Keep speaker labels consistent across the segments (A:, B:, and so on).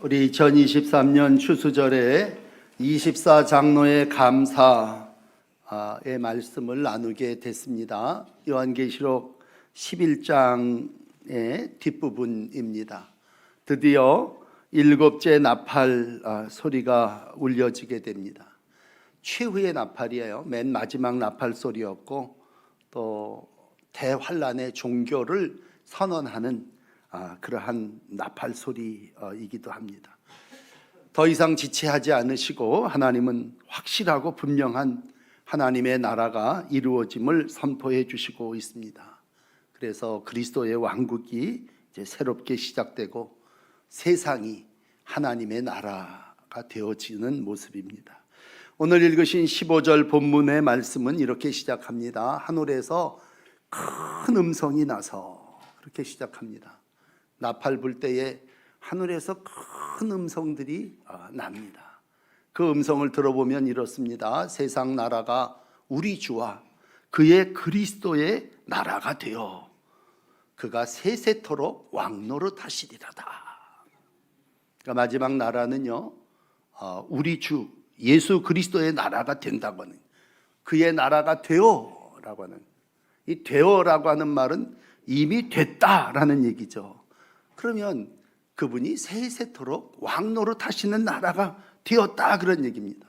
A: 우리 2023년 추수절에 24장로의 감사의 말씀을 나누게 됐습니다. 요한계시록 11장의 뒷부분입니다. 드디어 일곱째 나팔 소리가 울려지게 됩니다. 최후의 나팔이에요. 맨 마지막 나팔 소리였고 또 대환란의 종교를 선언하는 그러한 나팔 소리이기도 합니다. 더 이상 지체하지 않으시고 하나님은 확실하고 분명한 하나님의 나라가 이루어짐을 선포해 주시고 있습니다. 그래서 그리스도의 왕국이 이제 새롭게 시작되고 세상이 하나님의 나라가 되어지는 모습입니다. 오늘 읽으신 15절 본문의 말씀은 이렇게 시작합니다. 하늘에서 큰 음성이 나서 그렇게 시작합니다. 나팔 불 때에 하늘에서 큰 음성들이 납니다. 그 음성을 들어보면 이렇습니다. 세상 나라가 우리 주와 그의 그리스도의 나라가 되어 그가 세세토록 왕노릇 하시리라다. 그러니까 마지막 나라는요, 우리 주 예수 그리스도의 나라가 된다고 하는, 그의 나라가 되어라고 하는, 이 되어라고 하는 말은 이미 됐다라는 얘기죠. 그러면 그분이 세세토록 왕노릇 하시는 나라가 되었다, 그런 얘기입니다.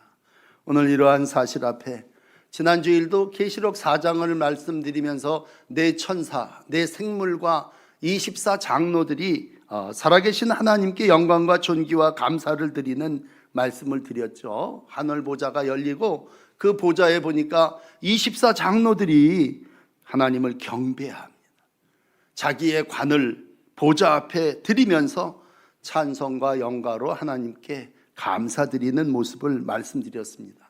A: 오늘 이러한 사실 앞에 지난 주일도 계시록 4장을 말씀드리면서 네 천사, 네 생물과 24장로들이 살아계신 하나님께 영광과 존귀와 감사를 드리는 말씀을 드렸죠. 하늘 보좌가 열리고 그 보좌에 보니까 24장로들이 하나님을 경배합니다. 자기의 관을 보좌 앞에 드리면서 찬송과 영가로 하나님께 감사드리는 모습을 말씀드렸습니다.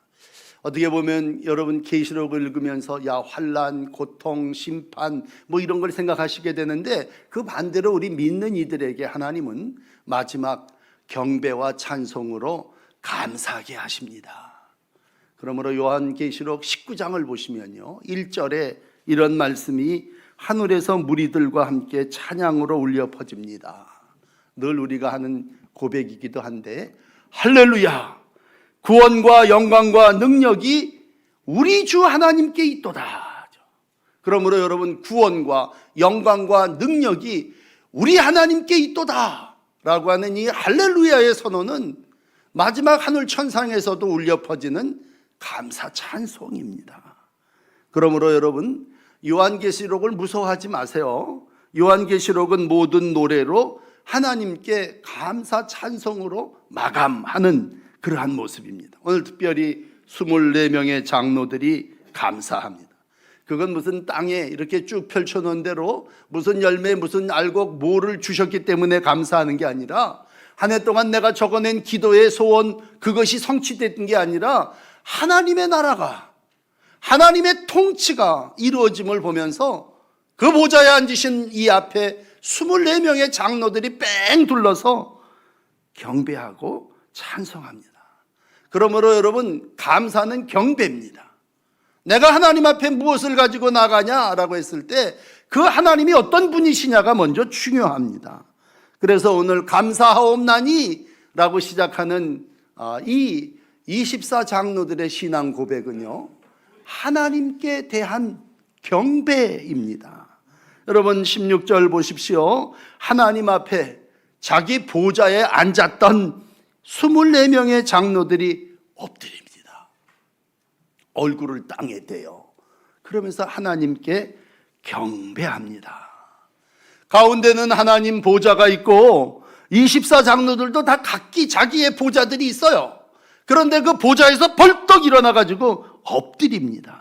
A: 어떻게 보면 여러분 계시록을 읽으면서 환난, 고통, 심판 이런 걸 생각하시게 되는데, 그 반대로 우리 믿는 이들에게 하나님은 마지막 경배와 찬송으로 감사하게 하십니다. 그러므로 요한계시록 19장을 보시면요, 1절에 이런 말씀이 하늘에서 무리들과 함께 찬양으로 울려 퍼집니다. 늘 우리가 하는 고백이기도 한데, 할렐루야, 구원과 영광과 능력이 우리 주 하나님께 있도다. 그러므로 여러분, 구원과 영광과 능력이 우리 하나님께 있도다 라고 하는 이 할렐루야의 선언은 마지막 하늘 천상에서도 울려 퍼지는 감사 찬송입니다. 그러므로 여러분, 요한계시록을 무서워하지 마세요. 요한계시록은 모든 노래로 하나님께 감사 찬송으로 마감하는 그러한 모습입니다. 오늘 특별히 24명의 장로들이 감사합니다. 그건 무슨 땅에 이렇게 쭉 펼쳐놓은 대로 무슨 열매, 무슨 알곡, 뭐를 주셨기 때문에 감사하는 게 아니라, 한 해 동안 내가 적어낸 기도의 소원, 그것이 성취됐던 게 아니라 하나님의 나라가, 하나님의 통치가 이루어짐을 보면서 그 보좌에 앉으신 이 앞에 24명의 장로들이 뺑 둘러서 경배하고 찬송합니다. 그러므로 여러분, 감사는 경배입니다. 내가 하나님 앞에 무엇을 가지고 나가냐라고 했을 때 그 하나님이 어떤 분이시냐가 먼저 중요합니다. 그래서 오늘 감사하옵나니 라고 시작하는 이 24장로들의 신앙 고백은요, 하나님께 대한 경배입니다. 여러분 16절 보십시오. 하나님 앞에 자기 보좌에 앉았던 24명의 장로들이 엎드립니다. 얼굴을 땅에 대요. 그러면서 하나님께 경배합니다. 가운데는 하나님 보좌가 있고 24장로들도 다 각기 자기의 보좌들이 있어요. 그런데 그 보좌에서 벌떡 일어나가지고 엎드립니다.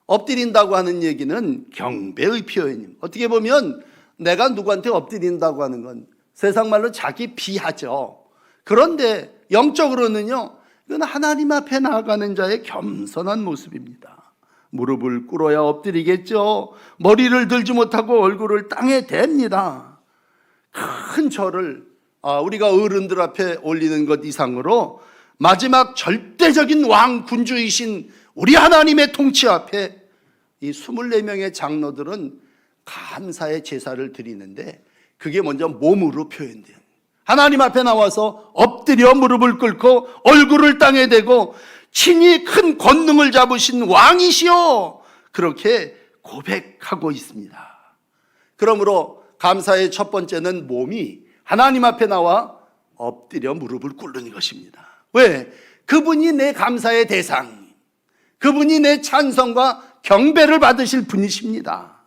A: 엎드린다고 하는 얘기는 경배의 표현입니다. 어떻게 보면 내가 누구한테 엎드린다고 하는 건 세상 말로 자기 비하죠. 그런데 영적으로는요, 이건 하나님 앞에 나아가는 자의 겸손한 모습입니다. 무릎을 꿇어야 엎드리겠죠. 머리를 들지 못하고 얼굴을 땅에 댑니다. 큰 절을 우리가 어른들 앞에 올리는 것 이상으로 마지막 절대적인 왕 군주이신 우리 하나님의 통치 앞에 이 24명의 장로들은 감사의 제사를 드리는데 그게 먼저 몸으로 표현돼요. 하나님 앞에 나와서 엎드려 무릎을 꿇고 얼굴을 땅에 대고 친히 큰 권능을 잡으신 왕이시여, 그렇게 고백하고 있습니다. 그러므로 감사의 첫 번째는 몸이 하나님 앞에 나와 엎드려 무릎을 꿇는 것입니다. 왜? 그분이 내 감사의 대상, 그분이 내 찬송과 경배를 받으실 분이십니다.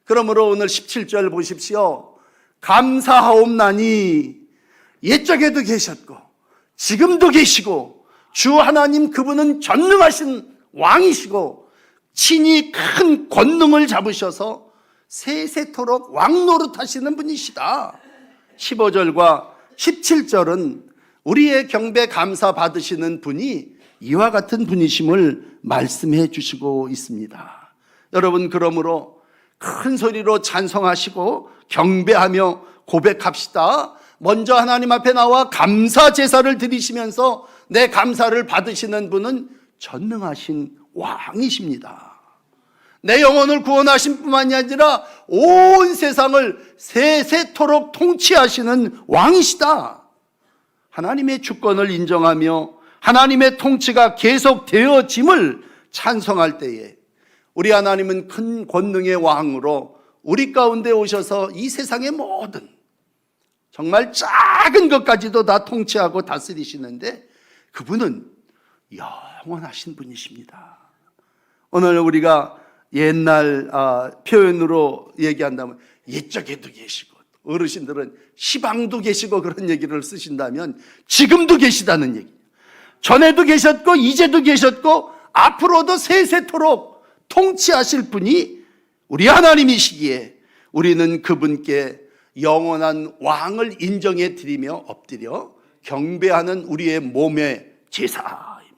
A: 그러므로 오늘 17절 보십시오. 감사하옵나니 옛적에도 계셨고 지금도 계시고 주 하나님 그분은 전능하신 왕이시고 친히 큰 권능을 잡으셔서 세세토록 왕노릇하시는 분이시다. 15절과 17절은 우리의 경배 감사 받으시는 분이 이와 같은 분이심을 말씀해 주시고 있습니다. 여러분, 그러므로 큰 소리로 찬송하시고 경배하며 고백합시다. 먼저 하나님 앞에 나와 감사 제사를 드리시면서 내 감사를 받으시는 분은 전능하신 왕이십니다. 내 영혼을 구원하신 뿐만이 아니라 온 세상을 세세토록 통치하시는 왕이시다. 하나님의 주권을 인정하며 하나님의 통치가 계속되어짐을 찬송할 때에 우리 하나님은 큰 권능의 왕으로 우리 가운데 오셔서 이 세상의 모든 정말 작은 것까지도 다 통치하고 다스리시는데 그분은 영원하신 분이십니다. 오늘 우리가 옛날 표현으로 얘기한다면 옛적에도 계시고, 어르신들은 시방도 계시고 그런 얘기를 쓰신다면 지금도 계시다는 얘기. 전에도 계셨고 이제도 계셨고 앞으로도 세세토록 통치하실 분이 우리 하나님이시기에 우리는 그분께 영원한 왕을 인정해 드리며 엎드려 경배하는 우리의 몸의 제사입니다.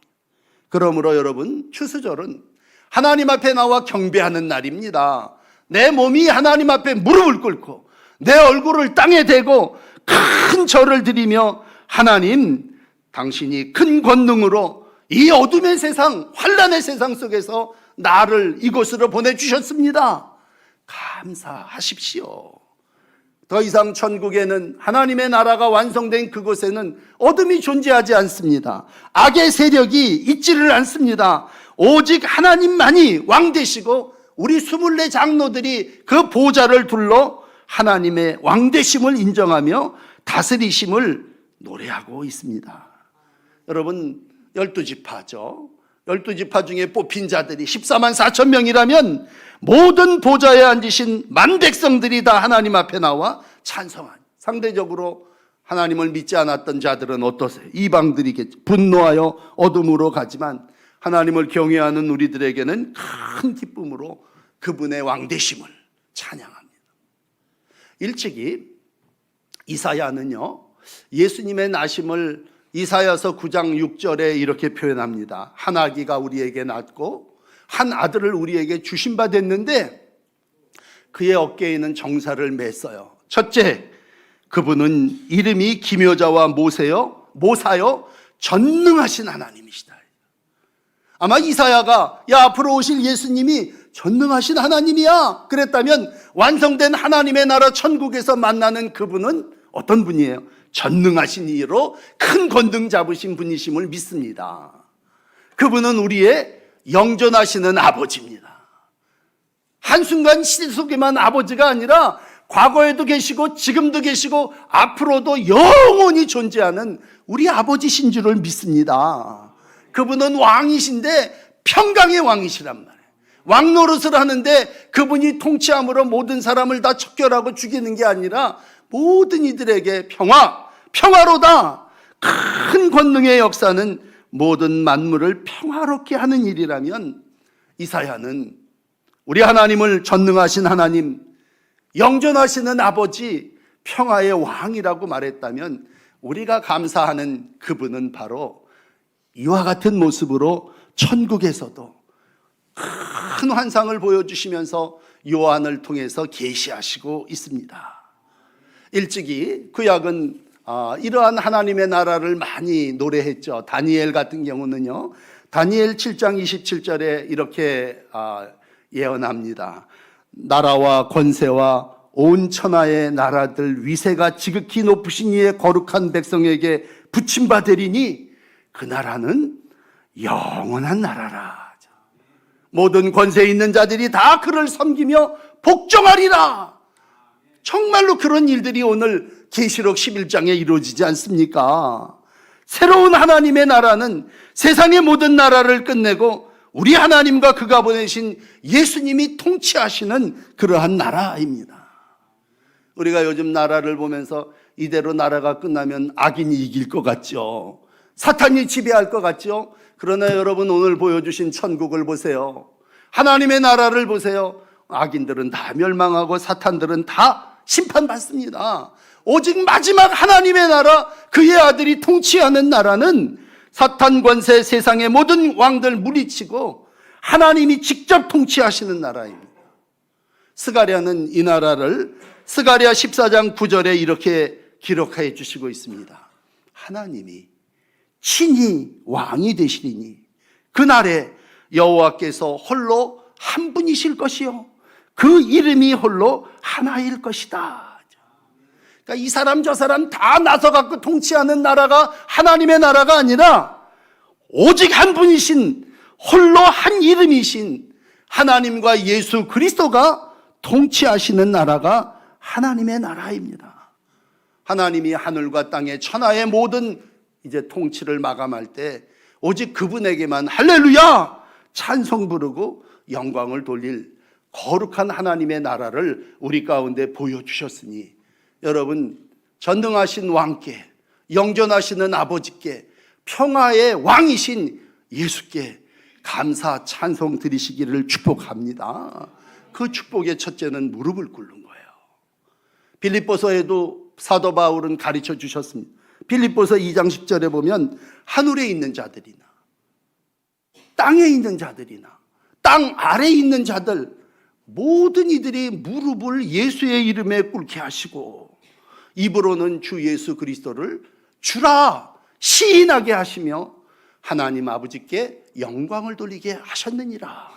A: 그러므로 여러분, 추수절은 하나님 앞에 나와 경배하는 날입니다. 내 몸이 하나님 앞에 무릎을 꿇고 내 얼굴을 땅에 대고 큰 절을 드리며 하나님, 당신이 큰 권능으로 이 어둠의 세상, 환난의 세상 속에서 나를 이곳으로 보내주셨습니다. 감사하십시오. 더 이상 천국에는 하나님의 나라가 완성된 그곳에는 어둠이 존재하지 않습니다. 악의 세력이 있지를 않습니다. 오직 하나님만이 왕 되시고 우리 24 장로들이 그 보좌를 둘러 하나님의 왕 되심을 인정하며 다스리심을 노래하고 있습니다. 여러분, 12지파죠. 12지파 중에 뽑힌 자들이 14만 4천 명이라면 모든 보좌에 앉으신 만 백성들이 다 하나님 앞에 나와 찬송한, 상대적으로 하나님을 믿지 않았던 자들은 어떠세요? 이방들이겠죠. 분노하여 어둠으로 가지만 하나님을 경외하는 우리들에게는 큰 기쁨으로 그분의 왕되심을 찬양합니다. 일찍이 이사야는요, 예수님의 나심을 이사야서 9장 6절에 이렇게 표현합니다. 한 아기가 우리에게 낳고 한 아들을 우리에게 주신 바 됐는데 그의 어깨에는 정사를 맸어요. 첫째, 그분은 이름이 기묘자와 모사여 전능하신 하나님이시다. 아마 이사야가 앞으로 오실 예수님이 전능하신 하나님이야 그랬다면 완성된 하나님의 나라 천국에서 만나는 그분은 어떤 분이에요? 전능하신 이로 큰 권능 잡으신 분이심을 믿습니다. 그분은 우리의 영존하시는 아버지입니다. 한순간 시대 속에만 아버지가 아니라 과거에도 계시고 지금도 계시고 앞으로도 영원히 존재하는 우리 아버지신 줄을 믿습니다. 그분은 왕이신데 평강의 왕이시란 말이에요. 왕노릇을 하는데 그분이 통치함으로 모든 사람을 다 척결하고 죽이는 게 아니라 모든 이들에게 평화로다. 큰 권능의 역사는 모든 만물을 평화롭게 하는 일이라면 이사야는 우리 하나님을 전능하신 하나님, 영존하시는 아버지, 평화의 왕이라고 말했다면 우리가 감사하는 그분은 바로 이와 같은 모습으로 천국에서도 큰 환상을 보여주시면서 요한을 통해서 계시하시고 있습니다. 일찍이 구약은 이러한 하나님의 나라를 많이 노래했죠. 다니엘 같은 경우는요, 다니엘 7장 27절에 이렇게 예언합니다. 나라와 권세와 온 천하의 나라들 위세가 지극히 높으신 이의 거룩한 백성에게 붙임받으리니 그 나라는 영원한 나라라. 모든 권세 있는 자들이 다 그를 섬기며 복종하리라. 정말로 그런 일들이 오늘 계시록 11장에 이루어지지 않습니까? 새로운 하나님의 나라는 세상의 모든 나라를 끝내고 우리 하나님과 그가 보내신 예수님이 통치하시는 그러한 나라입니다. 우리가 요즘 나라를 보면서 이대로 나라가 끝나면 악인이 이길 것 같죠. 사탄이 지배할 것 같죠. 그러나 여러분, 오늘 보여주신 천국을 보세요. 하나님의 나라를 보세요. 악인들은 다 멸망하고 사탄들은 다 심판받습니다. 오직 마지막 하나님의 나라, 그의 아들이 통치하는 나라는 사탄 권세, 세상의 모든 왕들 물리치고 하나님이 직접 통치하시는 나라입니다. 스가랴는 이 나라를 스가랴 14장 9절에 이렇게 기록해 주시고 있습니다. 하나님이 친히 왕이 되시리니 그날에 여호와께서 홀로 한 분이실 것이요 그 이름이 홀로 하나일 것이다. 그러니까 이 사람 저 사람 다 나서 갖고 통치하는 나라가 하나님의 나라가 아니라 오직 한 분이신, 홀로 한 이름이신 하나님과 예수 그리스도가 통치하시는 나라가 하나님의 나라입니다. 하나님이 하늘과 땅의 천하의 모든 이제 통치를 마감할 때 오직 그분에게만 할렐루야 찬송 부르고 영광을 돌릴 거룩한 하나님의 나라를 우리 가운데 보여주셨으니, 여러분, 전능하신 왕께, 영존하시는 아버지께, 평화의 왕이신 예수께 감사 찬송 드리시기를 축복합니다. 그 축복의 첫째는 무릎을 꿇는 거예요. 빌립보서에도 사도 바울은 가르쳐 주셨습니다. 빌립보서 2장 10절에 보면 하늘에 있는 자들이나 땅에 있는 자들이나 땅 아래에 있는 자들 모든 이들이 무릎을 예수의 이름에 꿇게 하시고 입으로는 주 예수 그리스도를 주라 시인하게 하시며 하나님 아버지께 영광을 돌리게 하셨느니라.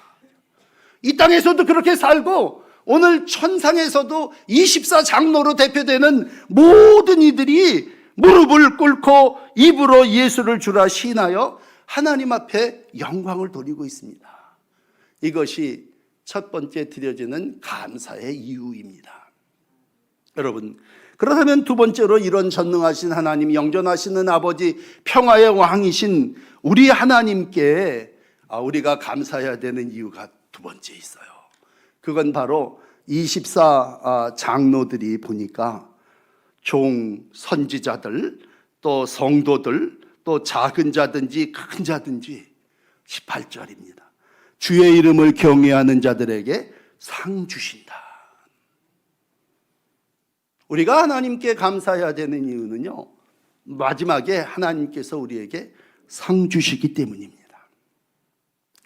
A: 이 땅에서도 그렇게 살고 오늘 천상에서도 24장로로 대표되는 모든 이들이 무릎을 꿇고 입으로 예수를 주라 시인하여 하나님 앞에 영광을 돌리고 있습니다. 이것이 첫 번째 드려지는 감사의 이유입니다. 여러분, 그렇다면 두 번째로 이런 전능하신 하나님, 영존하시는 아버지, 평화의 왕이신 우리 하나님께 우리가 감사해야 되는 이유가 두 번째 있어요. 그건 바로 24장로들이 보니까 종, 선지자들, 또 성도들, 또 작은 자든지 큰 자든지 18절입니다. 주의 이름을 경외하는 자들에게 상 주신다. 우리가 하나님께 감사해야 되는 이유는요, 마지막에 하나님께서 우리에게 상 주시기 때문입니다.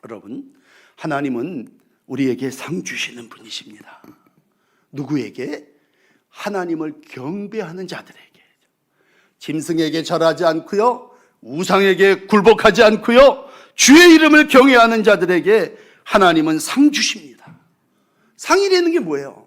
A: 여러분, 하나님은 우리에게 상 주시는 분이십니다. 누구에게? 하나님을 경배하는 자들에게. 짐승에게 절하지 않고요, 우상에게 굴복하지 않고요, 주의 이름을 경외하는 자들에게 하나님은 상 주십니다. 상이라는 게 뭐예요?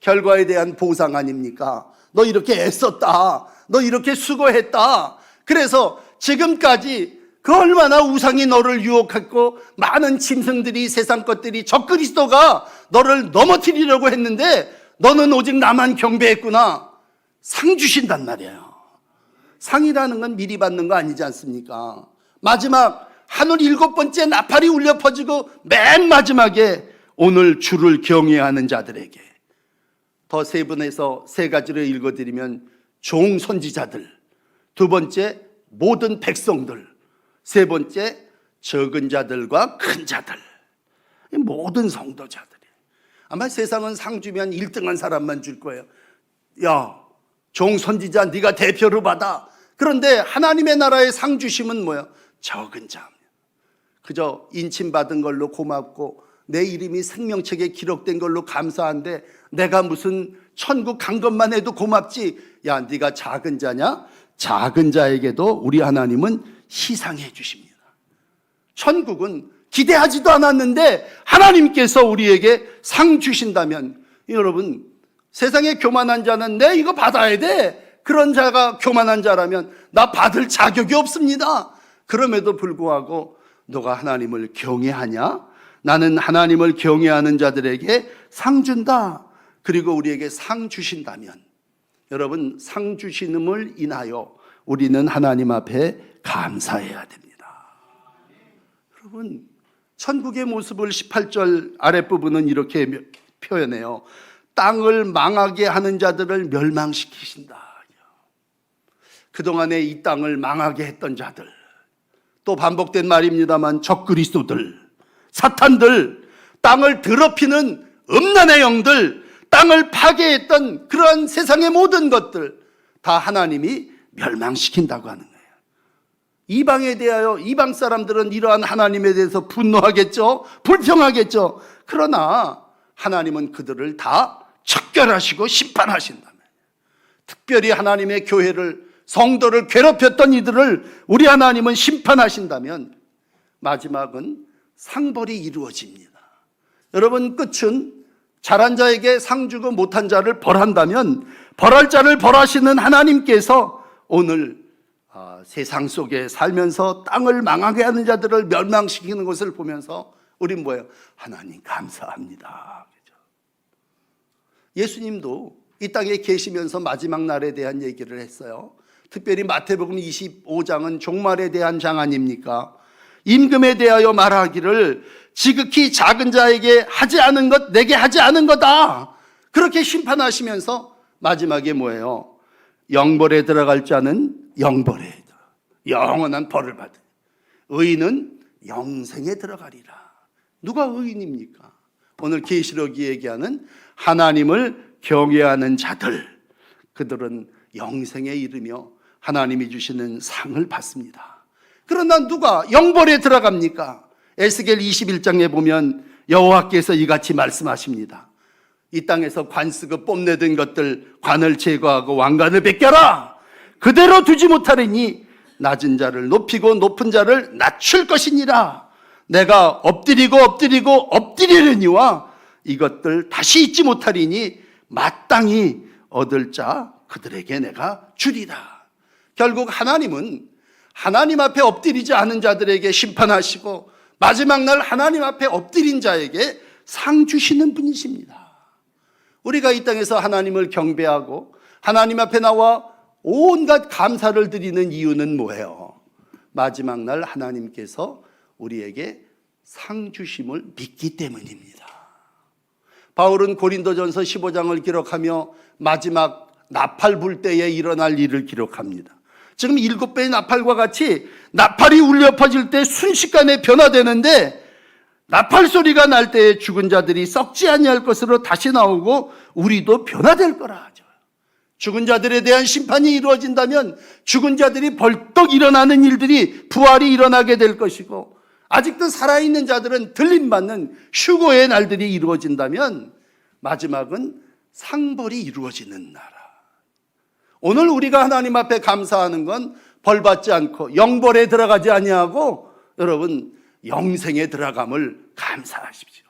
A: 결과에 대한 보상 아닙니까? 너 이렇게 애썼다, 너 이렇게 수고했다, 그래서 지금까지 그 얼마나 우상이 너를 유혹했고 많은 짐승들이, 세상 것들이, 적그리스도가 너를 넘어뜨리려고 했는데 너는 오직 나만 경배했구나. 상 주신단 말이에요. 상이라는 건 미리 받는 거 아니지 않습니까? 마지막 하늘 7번째 나팔이 울려 퍼지고 맨 마지막에 오늘 주를 경외하는 자들에게, 더 세분해서 세 가지를 읽어드리면 종 선지자들, 두 번째 모든 백성들, 세 번째 적은 자들과 큰 자들, 모든 성도자들. 아마 세상은 상 주면 1등한 사람만 줄 거예요. 야, 종 선지자 네가 대표로 받아. 그런데 하나님의 나라의 상 주심은 뭐야? 적은 자. 그저 인침받은 걸로 고맙고 내 이름이 생명책에 기록된 걸로 감사한데 내가 무슨 천국 간 것만 해도 고맙지. 야, 네가 작은 자냐? 작은 자에게도 우리 하나님은 시상해 주십니다. 천국은 기대하지도 않았는데 하나님께서 우리에게 상 주신다면, 여러분, 세상에 교만한 자는 내 이거 받아야 돼. 그런 자가 교만한 자라면 나 받을 자격이 없습니다. 그럼에도 불구하고 너가 하나님을 경외하냐? 나는 하나님을 경외하는 자들에게 상 준다. 그리고 우리에게 상 주신다면 여러분, 상 주시음을 인하여 우리는 하나님 앞에 감사해야 됩니다. 여러분, 천국의 모습을 18절 아랫부분은 이렇게 표현해요. 땅을 망하게 하는 자들을 멸망시키신다. 그동안에 이 땅을 망하게 했던 자들, 또 반복된 말입니다만 적그리스도들, 사탄들, 땅을 더럽히는 음란의 영들, 땅을 파괴했던 그러한 세상의 모든 것들 다 하나님이 멸망시킨다고 하는 거예요. 이방에 대하여 이방 사람들은 이러한 하나님에 대해서 분노하겠죠, 불평하겠죠. 그러나 하나님은 그들을 다 척결하시고 심판하신다면, 특별히 하나님의 교회를, 성도를 괴롭혔던 이들을 우리 하나님은 심판하신다면 마지막은 상벌이 이루어집니다. 여러분, 끝은 잘한 자에게 상 주고 못한 자를 벌한다면 벌할 자를 벌하시는 하나님께서 오늘 세상 속에 살면서 땅을 망하게 하는 자들을 멸망시키는 것을 보면서 우린 뭐예요? 하나님 감사합니다. 예수님도 이 땅에 계시면서 마지막 날에 대한 얘기를 했어요. 특별히 마태복음 25장은 종말에 대한 장 아닙니까? 임금에 대하여 말하기를 지극히 작은 자에게 하지 않은 것 내게 하지 않은 거다. 그렇게 심판하시면서 마지막에 뭐예요? 영벌에 들어갈 자는 영벌에 영원한 벌을 받으, 의인은 영생에 들어가리라. 누가 의인입니까? 오늘 계시록이 얘기하는 하나님을 경외하는 자들, 그들은 영생에 이르며 하나님이 주시는 상을 받습니다. 그러나 누가 영벌에 들어갑니까? 에스겔 21장에 보면 여호와께서 이같이 말씀하십니다. 이 땅에서 관습을 뽐내던 것들 관을 제거하고 왕관을 벗겨라. 그대로 두지 못하리니 낮은 자를 높이고 높은 자를 낮출 것이니라. 내가 엎드리고 엎드리려니와 이것들 다시 잊지 못하리니 마땅히 얻을 자 그들에게 내가 주리라. 결국 하나님은 하나님 앞에 엎드리지 않은 자들에게 심판하시고 마지막 날 하나님 앞에 엎드린 자에게 상 주시는 분이십니다. 우리가 이 땅에서 하나님을 경배하고 하나님 앞에 나와 온갖 감사를 드리는 이유는 뭐예요? 마지막 날 하나님께서 우리에게 상 주심을 믿기 때문입니다. 바울은 고린도전서 15장을 기록하며 마지막 나팔 불 때에 일어날 일을 기록합니다. 지금 7배의 나팔과 같이 나팔이 울려 퍼질 때 순식간에 변화되는데, 나팔 소리가 날 때에 죽은 자들이 썩지 아니할 것으로 다시 나오고 우리도 변화될 거라 하죠. 죽은 자들에 대한 심판이 이루어진다면 죽은 자들이 벌떡 일어나는 일들이, 부활이 일어나게 될 것이고, 아직도 살아있는 자들은 들림받는 휴거의 날들이 이루어진다면 마지막은 상벌이 이루어지는 나라. 오늘 우리가 하나님 앞에 감사하는 건 벌받지 않고 영벌에 들어가지 아니하고 여러분 영생에 들어감을 감사하십시오.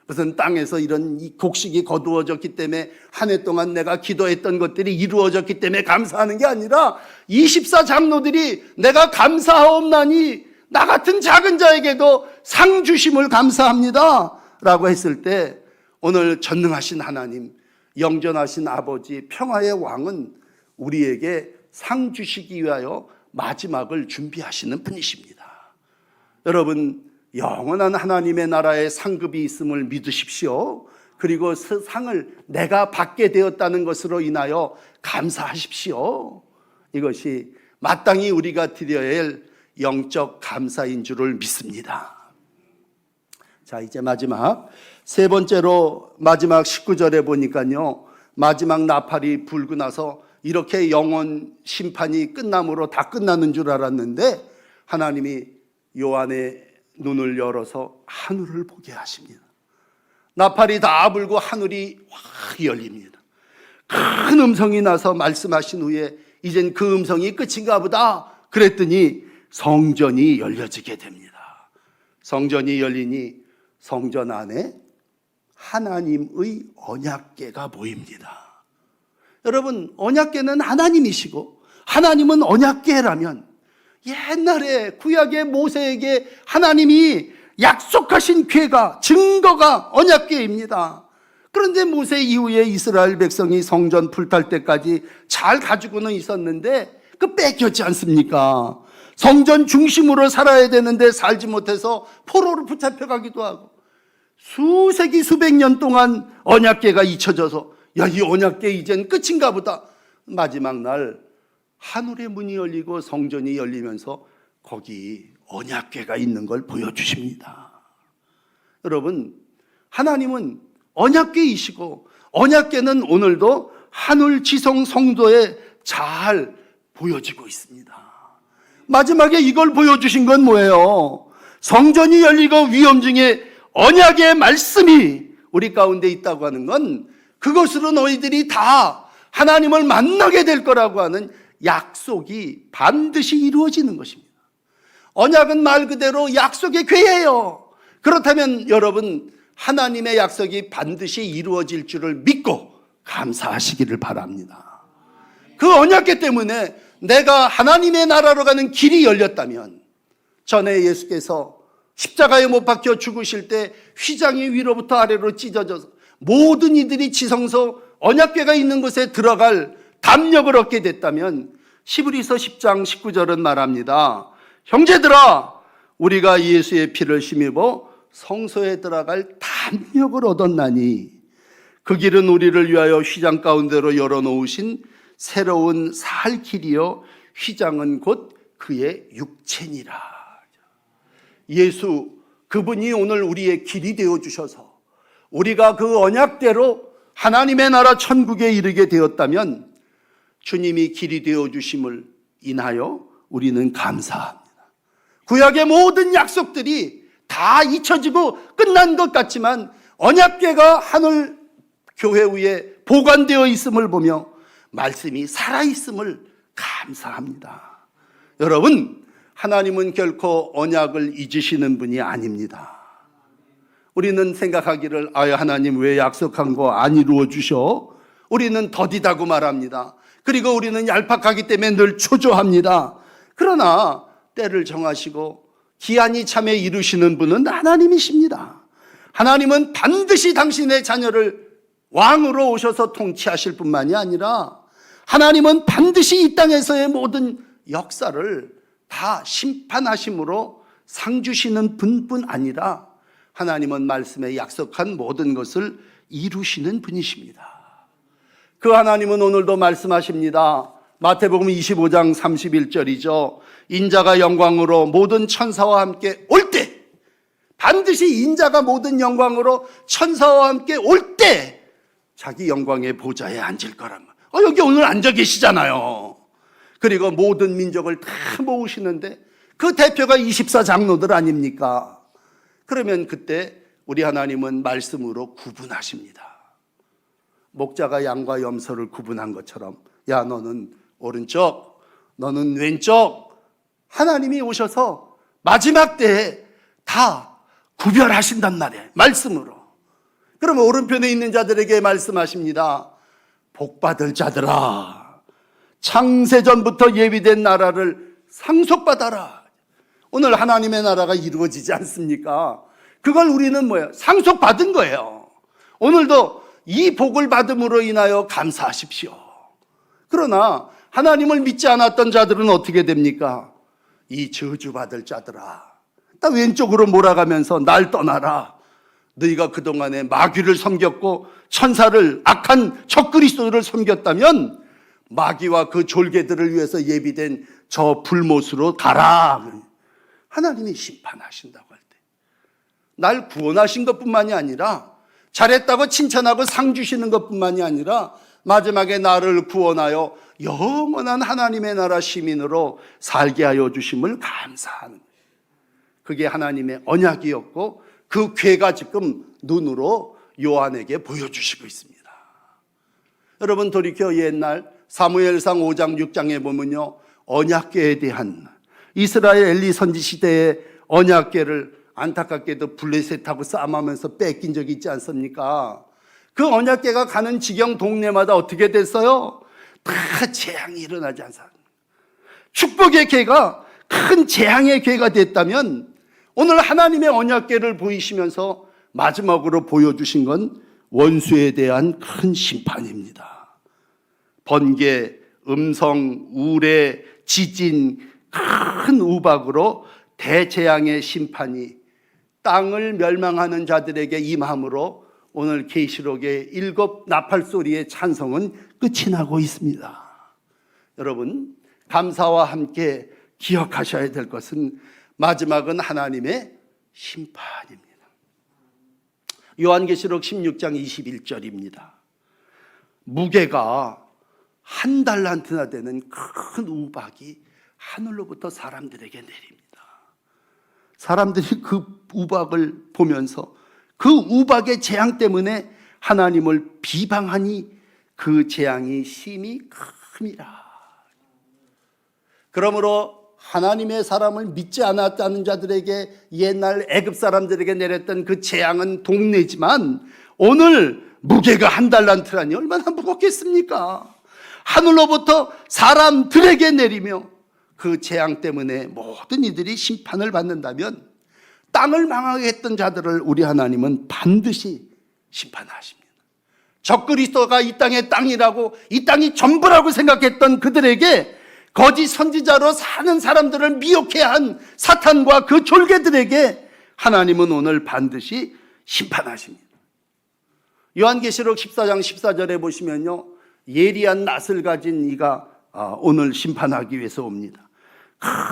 A: 무슨 땅에서 이런 곡식이 거두어졌기 때문에 한 해 동안 내가 기도했던 것들이 이루어졌기 때문에 감사하는 게 아니라 24장로들이 내가 감사하옵나니 나 같은 작은 자에게도 상 주심을 감사합니다 라고 했을 때, 오늘 전능하신 하나님, 영전하신 아버지, 평화의 왕은 우리에게 상 주시기 위하여 마지막을 준비하시는 분이십니다. 여러분, 영원한 하나님의 나라에 상급이 있음을 믿으십시오. 그리고 그 상을 내가 받게 되었다는 것으로 인하여 감사하십시오. 이것이 마땅히 우리가 드려야 할 영적 감사인 줄을 믿습니다. 자, 이제 마지막 세 번째로 마지막 19절에 보니까요, 마지막 나팔이 불고 나서 이렇게 영원 심판이 끝남으로 다 끝나는 줄 알았는데 하나님이 요한의 눈을 열어서 하늘을 보게 하십니다. 나팔이 다 불고 하늘이 확 열립니다. 큰 음성이 나서 말씀하신 후에 이젠 그 음성이 끝인가 보다 그랬더니 성전이 열려지게 됩니다. 성전이 열리니 성전 안에 하나님의 언약궤가 보입니다. 여러분, 언약궤는 하나님이시고 하나님은 언약궤라면 옛날에 구약의 모세에게 하나님이 약속하신 궤가, 증거가 언약궤입니다. 그런데 모세 이후에 이스라엘 백성이 성전 불탈 때까지 잘 가지고는 있었는데 그 뺏겼지 않습니까? 성전 중심으로 살아야 되는데 살지 못해서 포로로 붙잡혀가기도 하고 수세기 수백 년 동안 언약궤가 잊혀져서 야, 이 언약궤 이젠 끝인가 보다. 마지막 날 하늘의 문이 열리고 성전이 열리면서 거기 언약궤가 있는 걸 보여주십니다. 여러분, 하나님은 언약궤이시고 언약궤는 오늘도 하늘 지성 성도에 잘 보여지고 있습니다. 마지막에 이걸 보여주신 건 뭐예요? 성전이 열리고 위험 중에 언약의 말씀이 우리 가운데 있다고 하는 건 그것으로 너희들이 다 하나님을 만나게 될 거라고 하는 약속이 반드시 이루어지는 것입니다. 언약은 말 그대로 약속의 궤예요. 그렇다면 여러분, 하나님의 약속이 반드시 이루어질 줄을 믿고 감사하시기를 바랍니다. 그 언약궤 때문에 내가 하나님의 나라로 가는 길이 열렸다면, 전에 예수께서 십자가에 못 박혀 죽으실 때 휘장이 위로부터 아래로 찢어져서 모든 이들이 지성소 언약궤가 있는 곳에 들어갈 담력을 얻게 됐다면, 히브리서 10장 19절은 말합니다. 형제들아, 우리가 예수의 피를 힘입어 성소에 들어갈 담력을 얻었나니 그 길은 우리를 위하여 휘장 가운데로 열어놓으신 새로운 살 길이요 휘장은 곧 그의 육체니라. 예수, 그분이 오늘 우리의 길이 되어주셔서 우리가 그 언약대로 하나님의 나라 천국에 이르게 되었다면 주님이 길이 되어주심을 인하여 우리는 감사합니다. 구약의 모든 약속들이 다 잊혀지고 끝난 것 같지만 언약궤가 하늘 교회 위에 보관되어 있음을 보며 말씀이 살아있음을 감사합니다. 여러분, 하나님은 결코 언약을 잊으시는 분이 아닙니다. 우리는 생각하기를 하나님 왜 약속한 거 안 이루어 주셔? 우리는 더디다고 말합니다. 그리고 우리는 얄팍하기 때문에 늘 초조합니다. 그러나 때를 정하시고 기한이 참에 이루시는 분은 하나님이십니다. 하나님은 반드시 당신의 자녀를 왕으로 오셔서 통치하실 뿐만이 아니라 하나님은 반드시 이 땅에서의 모든 역사를 다 심판하심으로 상 주시는 분뿐 아니라 하나님은 말씀에 약속한 모든 것을 이루시는 분이십니다. 그 하나님은 오늘도 말씀하십니다. 마태복음 25장 31절이죠. 인자가 영광으로 모든 천사와 함께 올 때, 반드시 인자가 모든 영광으로 천사와 함께 올 때 자기 영광의 보좌에 앉을 거란 말. 여기 오늘 앉아 계시잖아요. 그리고 모든 민족을 다 모으시는데 그 대표가 24장로들 아닙니까? 그러면 그때 우리 하나님은 말씀으로 구분하십니다. 목자가 양과 염소를 구분한 것처럼, 야, 너는 오른쪽, 너는 왼쪽. 하나님이 오셔서 마지막 때에 다 구별하신단 말이에요. 말씀으로. 그러면 오른편에 있는 자들에게 말씀하십니다. 복받을 자들아, 창세전부터 예비된 나라를 상속받아라. 오늘 하나님의 나라가 이루어지지 않습니까? 그걸 우리는 뭐예요? 상속받은 거예요. 오늘도 이 복을 받음으로 인하여 감사하십시오. 그러나 하나님을 믿지 않았던 자들은 어떻게 됩니까? 이 저주받을 자들아, 나 왼쪽으로 몰아가면서 날 떠나라. 너희가 그동안에 마귀를 섬겼고 천사를, 악한 적그리스도를 섬겼다면 마귀와 그 졸개들을 위해서 예비된 저 불못으로 가라. 하나님이 심판하신다고 할 때 날 구원하신 것뿐만이 아니라 잘했다고 칭찬하고 상 주시는 것뿐만이 아니라 마지막에 나를 구원하여 영원한 하나님의 나라 시민으로 살게 하여 주심을 감사하는 거예요. 그게 하나님의 언약이었고 그 궤가 지금 눈으로 요한에게 보여주시고 있습니다. 여러분, 돌이켜 옛날 사무엘상 5장 6장에 보면요, 언약궤에 대한, 이스라엘 엘리 선지 시대의 언약궤를 안타깝게도 블레셋하고 싸움하면서 뺏긴 적이 있지 않습니까? 그 언약궤가 가는 지경 동네마다 어떻게 됐어요? 다 재앙이 일어나지 않습니까? 축복의 궤가 큰 재앙의 궤가 됐다면 오늘 하나님의 언약궤를 보이시면서 마지막으로 보여주신 건 원수에 대한 큰 심판입니다. 번개, 음성, 우레, 지진, 큰 우박으로 대재앙의 심판이 땅을 멸망하는 자들에게 임함으로 오늘 계시록의 7 나팔소리의 찬송은 끝이 나고 있습니다. 여러분, 감사와 함께 기억하셔야 될 것은 마지막은 하나님의 심판입니다. 요한계시록 16장 21절입니다. 무게가 1달란트나 되는 큰 우박이 하늘로부터 사람들에게 내립니다. 사람들이 그 우박을 보면서 그 우박의 재앙 때문에 하나님을 비방하니 그 재앙이 심히 큼이라. 그러므로 하나님의 사람을 믿지 않았다는 자들에게 옛날 애굽 사람들에게 내렸던 그 재앙은 동네지만 오늘 무게가 1달란트라니 얼마나 무겁겠습니까? 하늘로부터 사람들에게 내리며 그 재앙 때문에 모든 이들이 심판을 받는다면 땅을 망하게 했던 자들을 우리 하나님은 반드시 심판하십니다. 적그리스도가 이 땅의 땅이라고, 이 땅이 전부라고 생각했던 그들에게, 거짓 선지자로 사는 사람들을 미혹해 한 사탄과 그 졸개들에게 하나님은 오늘 반드시 심판하십니다. 요한계시록 14장 14절에 보시면요, 예리한 낫을 가진 이가 오늘 심판하기 위해서 옵니다.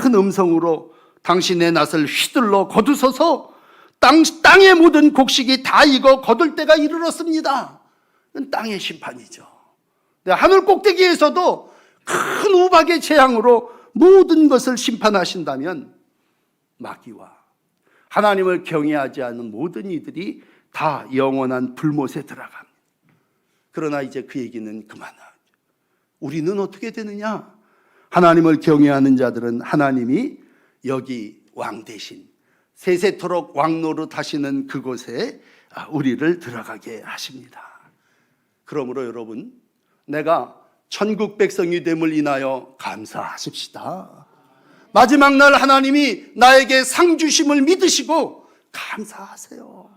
A: 큰 음성으로 당신의 낫을 휘둘러 거두소서, 땅의 모든 곡식이 다 익어 거둘 때가 이르렀습니다. 이건 땅의 심판이죠. 하늘 꼭대기에서도 큰 우박의 재앙으로 모든 것을 심판하신다면 마귀와 하나님을 경외하지 않은 모든 이들이 다 영원한 불못에 들어갑니다. 그러나 이제 그 얘기는 그만하죠. 우리는 어떻게 되느냐? 하나님을 경외하는 자들은 하나님이 여기 왕 대신 세세토록 왕노릇 하시는 그곳에 우리를 들어가게 하십니다. 그러므로 여러분, 내가 천국 백성이 됨을 인하여 감사하십시다. 마지막 날 하나님이 나에게 상 주심을 믿으시고 감사하세요.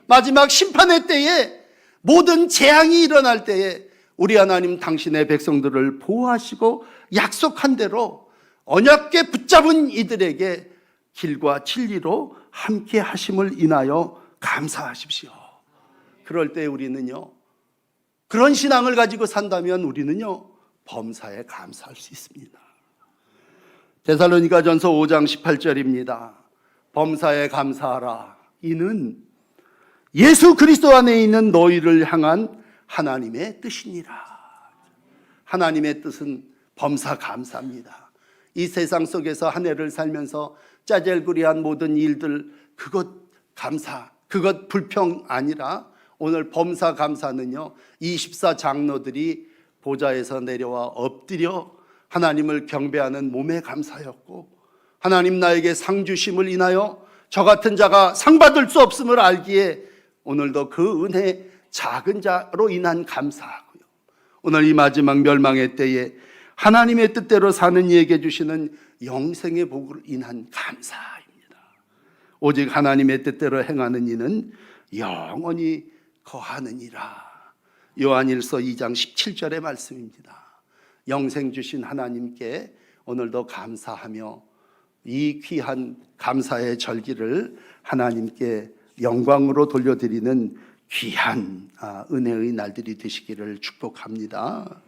A: 마지막 심판의 때에, 모든 재앙이 일어날 때에 우리 하나님 당신의 백성들을 보호하시고 약속한 대로 언약궤 붙잡은 이들에게 길과 진리로 함께 하심을 인하여 감사하십시오. 그럴 때 우리는요, 그런 신앙을 가지고 산다면 우리는요, 범사에 감사할 수 있습니다. 데살로니가전서 5장 18절입니다. 범사에 감사하라. 이는 예수 그리스도 안에 있는 너희를 향한 하나님의 뜻이니라. 하나님의 뜻은 범사 감사입니다. 이 세상 속에서 한 해를 살면서 짜잘구리한 모든 일들, 그것 감사, 그것 불평 아니라 오늘 범사 감사는요, 24 장로들이 보좌에서 내려와 엎드려 하나님을 경배하는 몸의 감사였고, 하나님 나에게 상 주심을 인하여 저 같은 자가 상 받을 수 없음을 알기에 오늘도 그 은혜 작은 자로 인한 감사하고요, 오늘 이 마지막 멸망의 때에 하나님의 뜻대로 사는 이에게 주시는 영생의 복을 인한 감사입니다. 오직 하나님의 뜻대로 행하는 이는 영원히 거하느니라. 요한일서 2장 17절의 말씀입니다. 영생 주신 하나님께 오늘도 감사하며 이 귀한 감사의 절기를 하나님께 영광으로 돌려드리는 귀한 은혜의 날들이 되시기를 축복합니다.